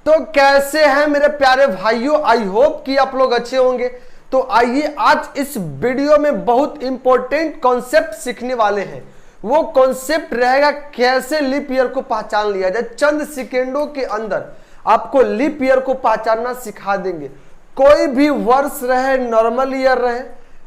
तो कैसे हैं मेरे प्यारे भाइयों, आई होप कि आप लोग अच्छे होंगे। तो आइए आज इस वीडियो में बहुत इंपॉर्टेंट कॉन्सेप्ट सीखने वाले हैं। वो कॉन्सेप्ट रहेगा कैसे लीप ईयर को पहचान लिया जाए। चंद सेकेंडों के अंदर आपको लीप ईयर को पहचानना सिखा देंगे। कोई भी वर्ष रहे, नॉर्मल ईयर रहे,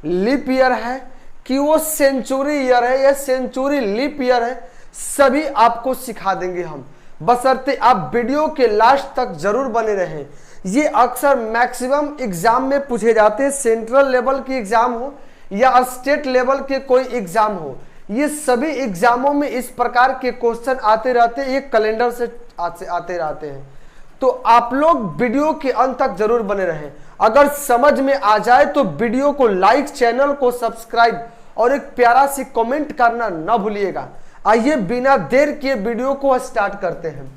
लीप ईयर है कि वो सेंचुरी ईयर है या सेंचुरी लीप ईयर है, सभी आपको सिखा देंगे हम, बशर्ते आप वीडियो के लास्ट तक जरूर बने रहें। ये अक्सर मैक्सिमम एग्जाम में पूछे जाते हैं, सेंट्रल लेवल की एग्जाम हो या स्टेट लेवल के कोई एग्जाम हो, ये सभी एग्जामों में इस प्रकार के क्वेश्चन आते रहते हैं, ये कैलेंडर से आते रहते हैं। तो आप लोग वीडियो के अंत तक जरूर बने रहें। अगर समझ में आ जाए तो वीडियो को लाइक, चैनल को सब्सक्राइब और एक प्यारा सी कमेंट करना ना भूलिएगा। आइए बिना देर किए वीडियो को स्टार्ट करते हैं।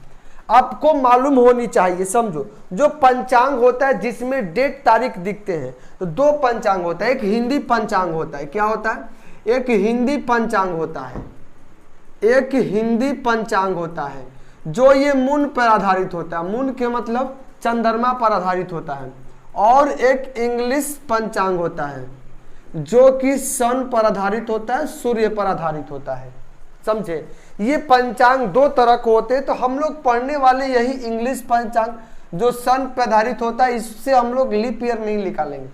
आपको मालूम होनी चाहिए, समझो, जो पंचांग होता है जिसमें डेट तारीख दिखते हैं, तो दो पंचांग होता है। एक हिंदी पंचांग होता है, क्या होता है? एक हिंदी पंचांग होता है, एक हिंदी पंचांग होता है जो ये मून पर आधारित होता है, मून के मतलब चंद्रमा पर आधारित होता है। और एक इंग्लिश पंचांग होता है जो कि सन पर आधारित होता है, सूर्य पर आधारित होता है। समझे? ये पंचांग दो तरह के होते हैं, तो हम लोग पढ़ने वाले यही इंग्लिश पंचांग जो सन पर आधारित होता है, इससे हम लोग लीप ईयर नहीं निकालेंगे।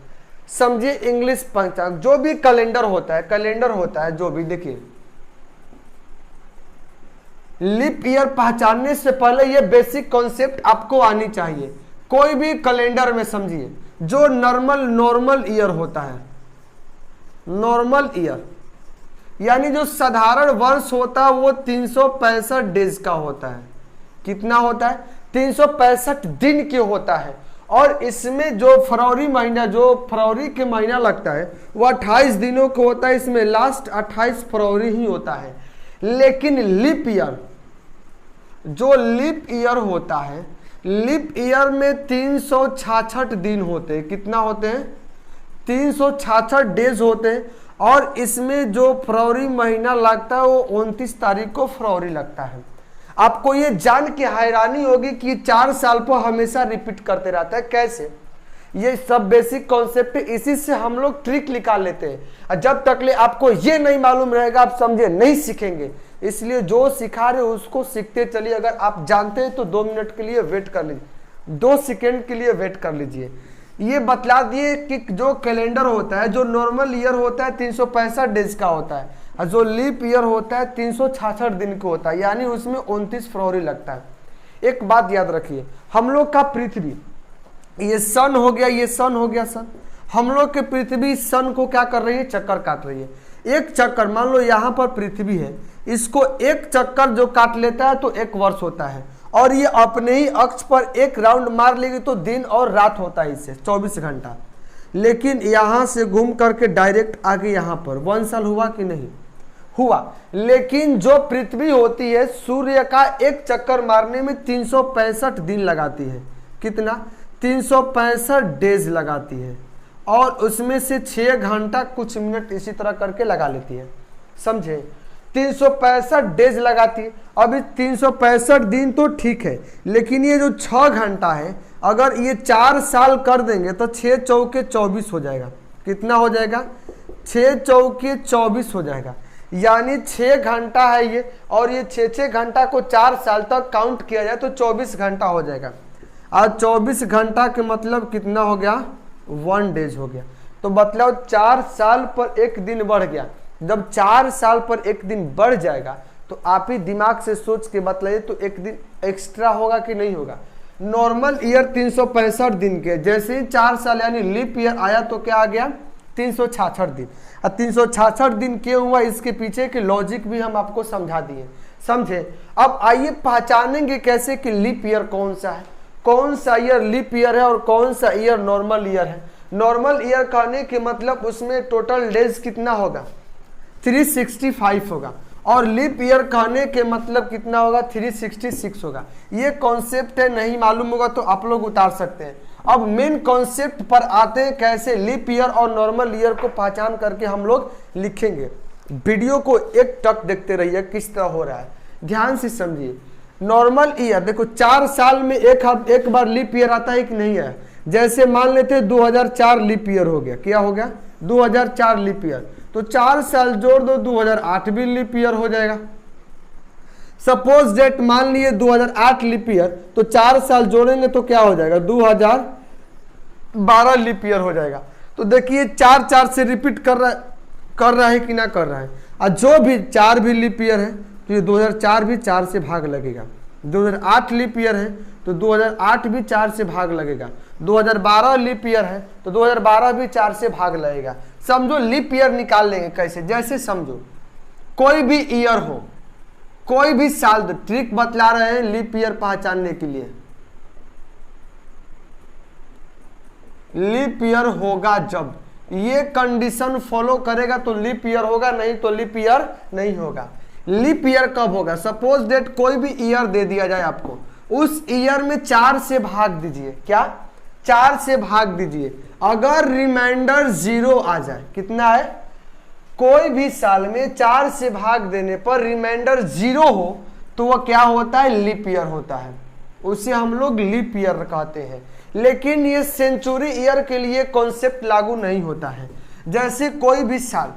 समझिए, इंग्लिश पंचांग जो भी कैलेंडर होता है, कैलेंडर होता है जो भी, देखिए लीप ईयर पहचानने से पहले ये बेसिक कॉन्सेप्ट आपको आनी चाहिए। कोई भी कैलेंडर में समझिए, जो नॉर्मल ईयर होता है, नॉर्मल ईयर यानी जो साधारण वर्ष होता है वो 365 डेज का होता है। कितना होता है? 365 दिन के होता है। और इसमें जो फरवरी महीना, जो फरवरी के महीना लगता है वो 28 दिनों का होता है, इसमें लास्ट 28 फरवरी ही होता है। लेकिन लीप ईयर, जो लीप ईयर होता है, लीप ईयर में 366 दिन होते हैं। कितना होते हैं? 366 डेज होते हैं। और इसमें जो फरवरी महीना लगता है वो 29 तारीख को फरवरी लगता है। आपको ये जान के हैरानी होगी कि 4 साल पर हमेशा रिपीट करते रहता है। कैसे? ये सब बेसिक कॉन्सेप्ट है, इसी से हम लोग ट्रिक निकाल लेते हैं। और जब तक ले आपको ये नहीं मालूम रहेगा, आप समझे नहीं सीखेंगे। इसलिए जो सिखा रहे उसको सीखते चलिए। अगर आप जानते हैं तो 2 मिनट के लिए वेट कर लीजिए, 2 सेकेंड के लिए वेट कर लीजिए। ये बतला दिए कि जो कैलेंडर होता है, जो नॉर्मल ईयर होता है 365 डेज का होता है, और जो लीप ईयर होता है 366 दिन का होता है, यानी उसमें 29 फरवरी लगता है। एक बात याद रखिए, हम लोग का पृथ्वी, ये सन हो गया, ये सन हो गया, सन, हम लोग के पृथ्वी सन को क्या कर रही है? चक्कर काट रही है। एक चक्कर, मान लो यहाँ पर पृथ्वी है, इसको एक चक्कर जो काट लेता है तो 1 वर्ष होता है। और ये अपने ही अक्ष पर एक राउंड मार लेगी तो दिन और रात होता है, इससे 24 घंटा। लेकिन यहाँ से घूम करके डायरेक्ट आगे यहाँ पर 1 साल हुआ कि नहीं हुआ। लेकिन जो पृथ्वी होती है, सूर्य का एक चक्कर मारने में 365 दिन लगाती है। कितना? 365 डेज लगाती है। और उसमें से 6 घंटा कुछ मिनट इसी तरह करके लगा लेती है। समझे? 365 डेज लगाती है। अभी 365 दिन तो ठीक है, लेकिन ये जो 6 घंटा है, अगर ये 4 साल कर देंगे तो 6 चौके 24 हो जाएगा। कितना हो जाएगा? 6 चौके 24 हो जाएगा। यानी 6 घंटा है ये, और ये 6 घंटा को 4 साल तक काउंट किया जाए तो 24 घंटा हो जाएगा। आज 24 घंटा के मतलब कितना हो गया? 1 डेज हो गया। तो मतलब 4 साल पर एक दिन बढ़ गया। जब 4 साल पर एक दिन बढ़ जाएगा तो आप ही दिमाग से सोच के बतलाइए, तो एक दिन एक्स्ट्रा होगा कि नहीं होगा? नॉर्मल ईयर 365 दिन के, जैसे ही 4 साल यानी लीप ईयर आया तो क्या आ गया? 366 दिन। और 366 दिन क्यों हुआ, इसके पीछे के लॉजिक भी हम आपको समझा दिए। समझे? अब आइए पहचानेंगे कैसे कि लीप ईयर कौन सा है, कौन सा ईयर लीप ईयर है और कौन सा ईयर नॉर्मल ईयर है। नॉर्मल ईयर कहने के मतलब उसमें टोटल डेज कितना होगा? 365 होगा। और लीप ईयर कहने के मतलब कितना होगा? 366 होगा। ये कॉन्सेप्ट है, नहीं मालूम होगा तो आप लोग उतार सकते हैं। अब मेन कॉन्सेप्ट पर आते हैं, कैसे लीप ईयर और नॉर्मल ईयर को पहचान करके हम लोग लिखेंगे। वीडियो को एक टक देखते रहिए किस तरह हो रहा है, ध्यान से समझिए। नॉर्मल ईयर देखो 4 साल में एक बार लीप ईयर आता है कि नहीं है। जैसे मान लेते 2004 लीप ईयर हो गया, क्या हो गया 2004 लीप ईयर, तो 4 साल जोड़ दो 2008 भी लीप ईयर हो जाएगा। सपोज डेट मान लिए 2008 लीप ईयर, तो 4 साल जोड़ेंगे तो क्या हो जाएगा 2012 लीप ईयर हो जाएगा। तो देखिए 4 से रिपीट कर रहा है कि ना कर रहा है। और जो भी 4 भी लीप ईयर है तो ये 2004 भी 4 से भाग लगेगा। 2008 लीप ईयर है तो 2008 भी 4 से भाग लगेगा। 2012 लीप ईयर है तो 2012 भी 4 से भाग लगेगा। समझो लीप ईयर निकाल लेंगे कैसे, जैसे समझो कोई भी ईयर हो, कोई भी साल, ट्रिक बतला रहे हैं लीप ईयर पहचानने के लिए। लीप ईयर होगा जब ये कंडीशन फॉलो करेगा तो लीप ईयर होगा, नहीं तो लीप ईयर नहीं होगा। लीप ईयर कब होगा, सपोज डेट कोई भी ईयर दे दिया जाए आपको, उस ईयर में 4 से भाग दीजिए, क्या 4 से भाग दीजिए। अगर रिमाइंडर 0 आ जाए, कितना है, कोई भी साल में 4 से भाग देने पर रिमाइंडर 0 हो तो वह क्या होता है, लीप ईयर होता है। उसे हम लोग लीप ईयर कहते हैं। लेकिन ये सेंचुरी ईयर के लिए कॉन्सेप्ट लागू नहीं होता है। जैसे कोई भी साल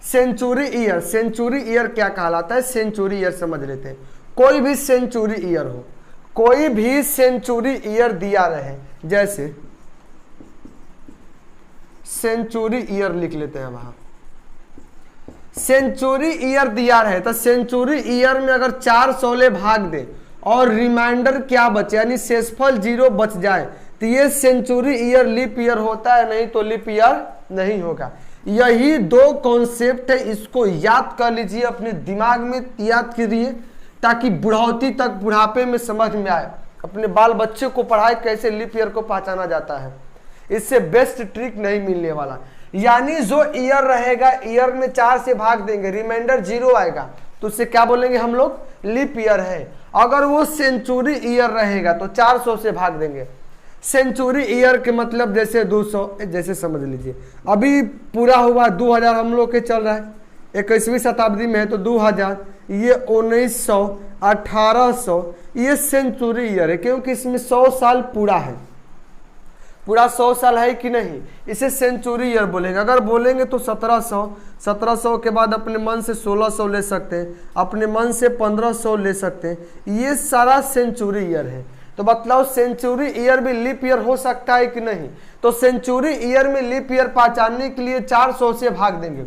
सेंचुरी ईयर क्या कहलाता है, सेंचुरी ईयर समझ लेते हैं। कोई भी सेंचुरी ईयर हो, कोई भी सेंचुरी ईयर दिया रहे, जैसे सेंचुरी ईयर लिख लेते हैं वहां, सेंचुरी ईयर दिया रहे तो सेंचुरी ईयर में अगर 4 16 भाग दे और रिमाइंडर क्या बचे यानी शेषफल 0 बच जाए तो ये सेंचुरी ईयर लीप ईयर होता है, नहीं तो लीप ईयर नहीं होगा। यही 2 कॉन्सेप्ट है, इसको याद कर लीजिए, अपने दिमाग में याद कीजिए ताकि बुढ़ौती तक, बुढ़ापे में समझ में आए। अपने बाल बच्चे को पढ़ाए कैसे लीप ईयर को पहचाना जाता है, इससे बेस्ट ट्रिक नहीं मिलने वाला। यानी जो ईयर रहेगा, ईयर में 4 से भाग देंगे, रिमाइंडर 0 आएगा तो उससे क्या बोलेंगे हम लोग, लीप ईयर है। अगर वो सेंचुरी ईयर रहेगा तो 400 से भाग देंगे। सेंचुरी ईयर के मतलब जैसे 200, जैसे समझ लीजिए अभी पूरा हुआ 2000 हम लोग के चल रहा है, 21वीं शताब्दी में है तो 2000, ये 1900, 1800, ये सेंचुरी ईयर है क्योंकि इसमें 100 साल पूरा है, पूरा 100 साल है कि नहीं, इसे सेंचुरी ईयर बोलेंगे। अगर बोलेंगे तो 1700 के बाद अपने मन से 1600 ले सकते हैं, अपने मन से 1500 ले सकते हैं, ये सारा सेंचुरी ईयर है। तो बताओ सेंचुरी ईयर भी लीप ईयर हो सकता है कि नहीं। तो सेंचुरी ईयर में लीप ईयर पहचानने के लिए 400 से भाग देंगे।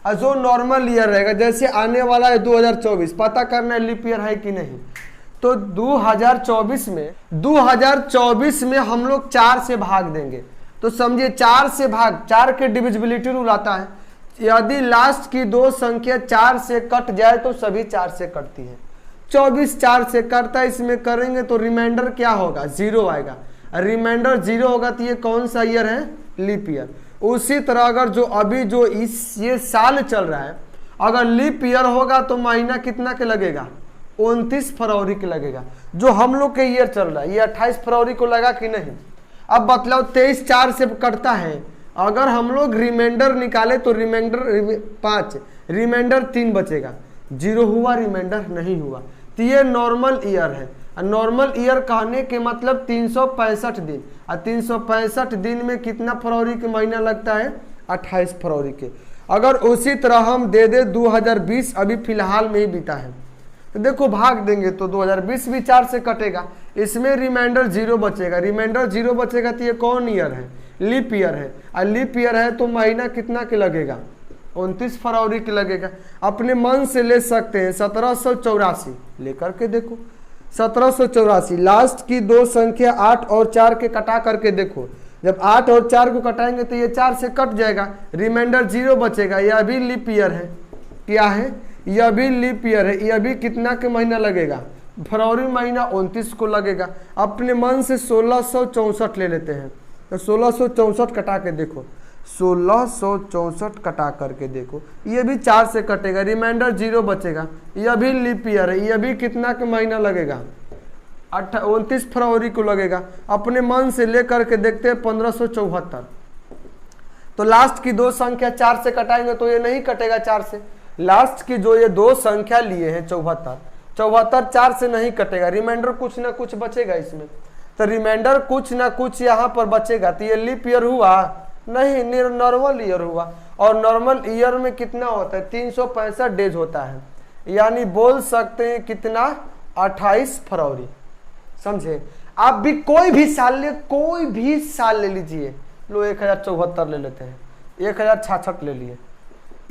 और जो नॉर्मल ईयर रहेगा, जैसे आने वाला है 2024, पता करना है लीप ईयर है कि नहीं। तो 2024 में हम लोग 4 से भाग देंगे। तो समझिए 4 से भाग, 4 के डिविजिबिलिटी रूल आता है, यदि लास्ट की 2 संख्या 4 से कट जाए तो सभी 4 से कटती है। 24 4 से कटता है, इसमें करेंगे तो रिमाइंडर क्या होगा, 0 आएगा। रिमाइंडर 0 होगा तो ये कौन सा ईयर है, लीप ईयर। उसी तरह अगर जो अभी जो ये साल चल रहा है, अगर लीप ईयर होगा तो महीना कितना के लगेगा, 29 फरवरी के लगेगा। जो हम लोग के ईयर चल रहा है ये 28 फरवरी को लगा कि नहीं। अब बतलाओ 23 4 से कटता है, अगर हम लोग रिमाइंडर निकाले तो रिमाइंडर 5, रिमाइंडर 3 बचेगा, 0 हुआ, रिमाइंडर नहीं हुआ। तो ये नॉर्मल ईयर है। नॉर्मल ईयर कहने के मतलब 365 दिन, और 365 दिन में कितना फरवरी के महीना लगता है, 28 फरवरी के। अगर उसी तरह हम दे 2020 अभी फिलहाल में ही बीता है, तो देखो भाग देंगे तो 2020 भी 4 से कटेगा, इसमें रिमाइंडर 0 बचेगा। रिमाइंडर 0 बचेगा तो ये कौन ईयर है, लीप ईयर है। और लीप ईयर है तो महीना कितना के लगेगा, 29 फरवरी के लगेगा। अपने मन से ले सकते हैं 1784, लेकर के देखो 1784, लास्ट की 2 संख्या 8 और 4 के कटा करके देखो। जब 8 और 4 को कटाएंगे तो ये 4 से कट जाएगा, रिमाइंडर 0 बचेगा। यह भी लीप ईयर है, क्या है, यह भी लीप ईयर है। यह भी कितना के महीना लगेगा, फरवरी महीना 29 को लगेगा। अपने मन से 1664 ले लेते हैं, तो 1664 कटा के देखो, 1664 कटा करके देखो, ये भी 4 से कटेगा, रिमाइंडर 0 बचेगा। यह भी लीप ईयर है, यह भी कितना के महीना लगेगा, 29 फरवरी को लगेगा। अपने मन से लेकर के देखते हैं 1574। तो लास्ट की 2 संख्या 4 से कटाएंगे तो ये नहीं कटेगा 4 से। लास्ट की जो ये 2 संख्या लिए हैं 74, 74 4 से नहीं कटेगा, रिमाइंडर कुछ ना कुछ बचेगा इसमें, तो रिमाइंडर कुछ ना कुछ यहाँ पर बचेगा। तो ये लीप ईयर हुआ नहीं, नॉर्मल ईयर हुआ। और नॉर्मल ईयर में कितना होता है, 365 डेज होता है, यानी बोल सकते हैं कितना, 28 फरवरी। समझे? आप भी कोई भी साल ले लीजिए, लो 1074 ले लेते हैं, 1066 ले लिए,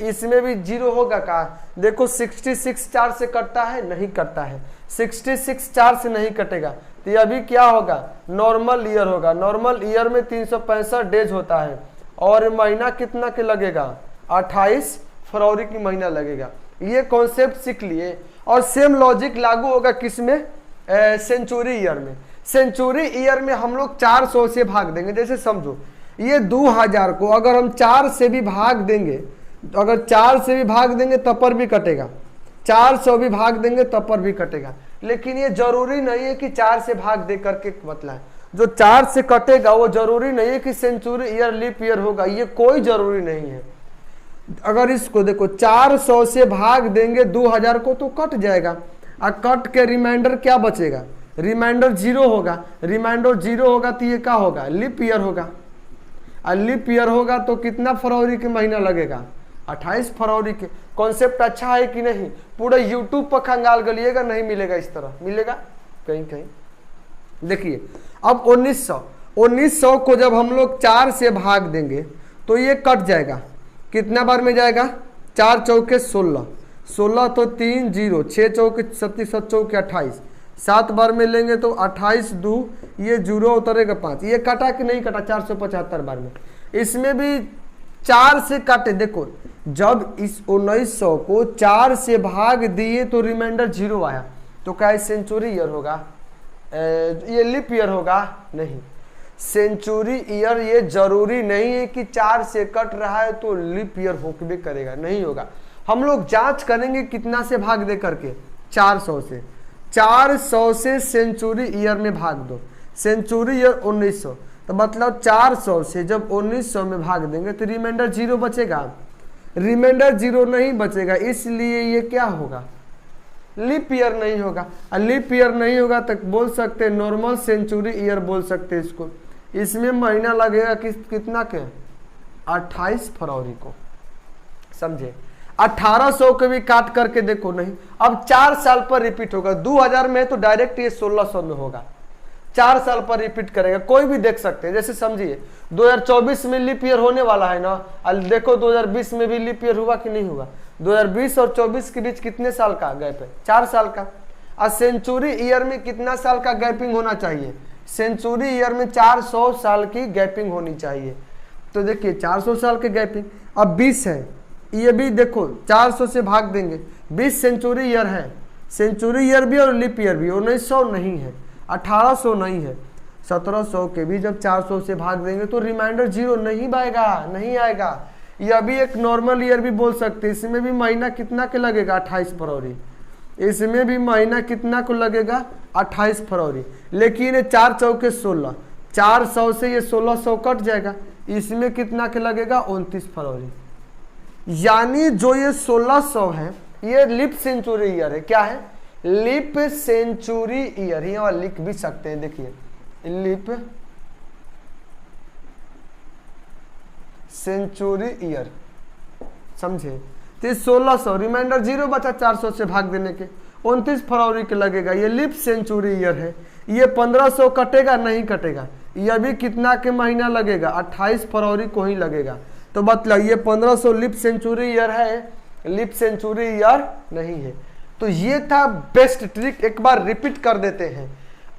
इसमें भी जीरो होगा का? देखो 66 4 से कटता है, नहीं कटता है, 66 4 से नहीं कटेगा, तो ये अभी क्या होगा, नॉर्मल ईयर होगा। नॉर्मल ईयर में 365 डेज होता है, और महीना कितना के लगेगा, 28 फरवरी की महीना लगेगा। ये कॉन्सेप्ट सीख लिए। और सेम लॉजिक लागू होगा किसमें, सेंचुरी ईयर में। सेंचुरी ईयर में हम लोग 400 से भाग देंगे। जैसे समझो ये 2000 को अगर हम 4 से भी भाग देंगे, तो अगर 4 से भी भाग देंगे तब पर भी कटेगा, 400 भी भाग देंगे तब पर भी कटेगा। लेकिन ये जरूरी नहीं है कि 4 से भाग दे करके बतलाएं। जो 4 से कटेगा वो जरूरी नहीं है कि सेंचुरी ईयर लीप ईयर होगा, ये कोई जरूरी नहीं है। अगर इसको देखो 400 से भाग देंगे 2000 को तो कट जाएगा, और कट के रिमाइंडर क्या बचेगा, रिमाइंडर 0 होगा। रिमाइंडर 0 होगा तो ये क्या होगा, लीप ईयर होगा। और लीप ईयर होगा तो कितना फरवरी के महीना लगेगा, 28 फरवरी के। कॉन्सेप्ट अच्छा है कि नहीं? पूरा यूट्यूब पर खंगाल गलिएगा, नहीं मिलेगा इस तरह, मिलेगा कहीं कहीं। देखिए अब 1900 को जब हम लोग 4 से भाग देंगे तो ये कट जाएगा, कितना बार में जाएगा, 4 चौके 16, 16 तो 3 0, 6 चौके 37, 7 चौके 28, 7 बार में लेंगे तो 28 2, ये 0 उतरेगा 5। ये कटा कि नहीं कटा, 475 बार में। इसमें भी 4 से काटे। देखो जब इस 1900 को 4 से भाग दिए तो रिमाइंडर 0 आया, तो क्या सेंचुरी ईयर होगा, ये लीप ईयर होगा? नहीं, सेंचुरी ईयर ये जरूरी नहीं है कि 4 से कट रहा है तो लीप ईयर होके करेगा, नहीं होगा। हम लोग जांच करेंगे कितना से भाग दे करके, 400 से। 400 से सेंचुरी ईयर में भाग दो, सेंचुरी ईयर 1900, तो मतलब 400 से जब 1900 में भाग देंगे तो रिमाइंडर 0 बचेगा, रिमाइंडर 0 नहीं बचेगा, इसलिए ये क्या होगा, लीप ईयर नहीं होगा। और लीप ईयर नहीं होगा तो बोल सकते नॉर्मल सेंचुरी ईयर बोल सकते इसको। इसमें महीना लगेगा कितना के, 28 फरवरी को। समझे? 1800 के भी काट करके देखो, नहीं, अब 4 साल पर रिपीट होगा। 2000 में तो डायरेक्ट ये 1600 में होगा, 4 साल पर रिपीट करेगा, कोई भी देख सकते हैं। जैसे समझिए 2024 में लीप ईयर होने वाला है ना, अब देखो 2020 में भी लीप ईयर हुआ कि नहीं हुआ। 2020 और 24 के बीच कितने साल का गैप है, 4 साल का। और सेंचुरी ईयर में कितना साल का गैपिंग होना चाहिए, सेंचुरी ईयर में 400 साल की गैपिंग होनी चाहिए। तो देखिए 400 साल के गैपिंग, अब 20 है, ये भी देखो 400 से भाग देंगे, 20 सेंचुरी ईयर है, सेंचुरी ईयर भी और लीप ईयर भी। 1900 नहीं है, 1800 नहीं है, 1700 के भी जब 400 से भाग देंगे तो रिमाइंडर 0 नहीं आएगा, नहीं आएगा। यह भी एक नॉर्मल ईयर भी बोल सकते हैं। इसमें भी महीना कितना के लगेगा, 28 फरवरी। इसमें भी महीना कितना को लगेगा, 28 फरवरी। लेकिन 4 चौके 16, 400 से ये 1600 कट जाएगा, इसमें कितना के लगेगा, 29 फरवरी। यानी जो ये 1600 है ये लीप सेंचुरी ईयर है। क्या है, लीप सेंचुरी ईयर, यहाँ लिख भी सकते हैं। देखिए लीप सेंचुरी ईयर, समझे? तो 1600 रिमाइंडर 0 बचा 400 से भाग देने के, 29 फरवरी के लगेगा, ये लीप सेंचुरी ईयर है। ये 1500 कटेगा, नहीं कटेगा। यह भी कितना के महीना लगेगा, 28 फरवरी को ही लगेगा। तो मतलब ये 1500 लीप सेंचुरी ईयर है, लीप सेंचुरी ईयर नहीं है। तो ये था बेस्ट ट्रिक, एक बार रिपीट कर देते हैं।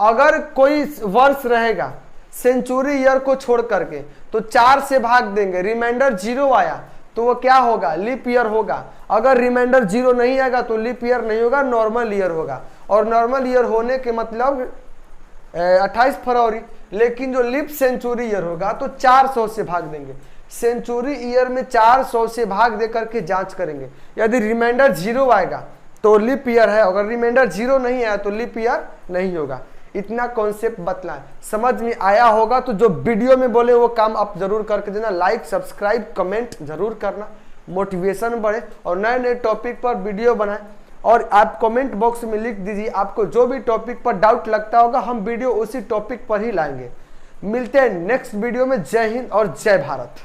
अगर कोई वर्ष रहेगा सेंचुरी ईयर को छोड़ करके तो 4 से भाग देंगे, रिमाइंडर 0 आया तो वो क्या होगा, लीप ईयर होगा। अगर रिमाइंडर 0 नहीं आएगा तो लीप ईयर नहीं होगा, नॉर्मल ईयर होगा। और नॉर्मल ईयर होने के मतलब 28 फरवरी। लेकिन जो लीप सेंचुरी ईयर होगा तो 400 से भाग देंगे। सेंचुरी ईयर में 400 से भाग दे करके जांच करेंगे, यदि रिमाइंडर 0 आएगा तो लीप ईयर है, अगर रिमाइंडर 0 नहीं आया तो लीप ईयर नहीं होगा। इतना कॉन्सेप्ट बतलाएं, समझ में आया होगा। तो जो वीडियो में बोले वो काम आप जरूर करके देना, लाइक सब्सक्राइब कमेंट जरूर करना, मोटिवेशन बढ़े और नए नए टॉपिक पर वीडियो बनाएं। और आप कमेंट बॉक्स में लिख दीजिए आपको जो भी टॉपिक पर डाउट लगता होगा, हम वीडियो उसी टॉपिक पर ही लाएंगे। मिलते हैं नेक्स्ट वीडियो में। जय हिंद और जय भारत।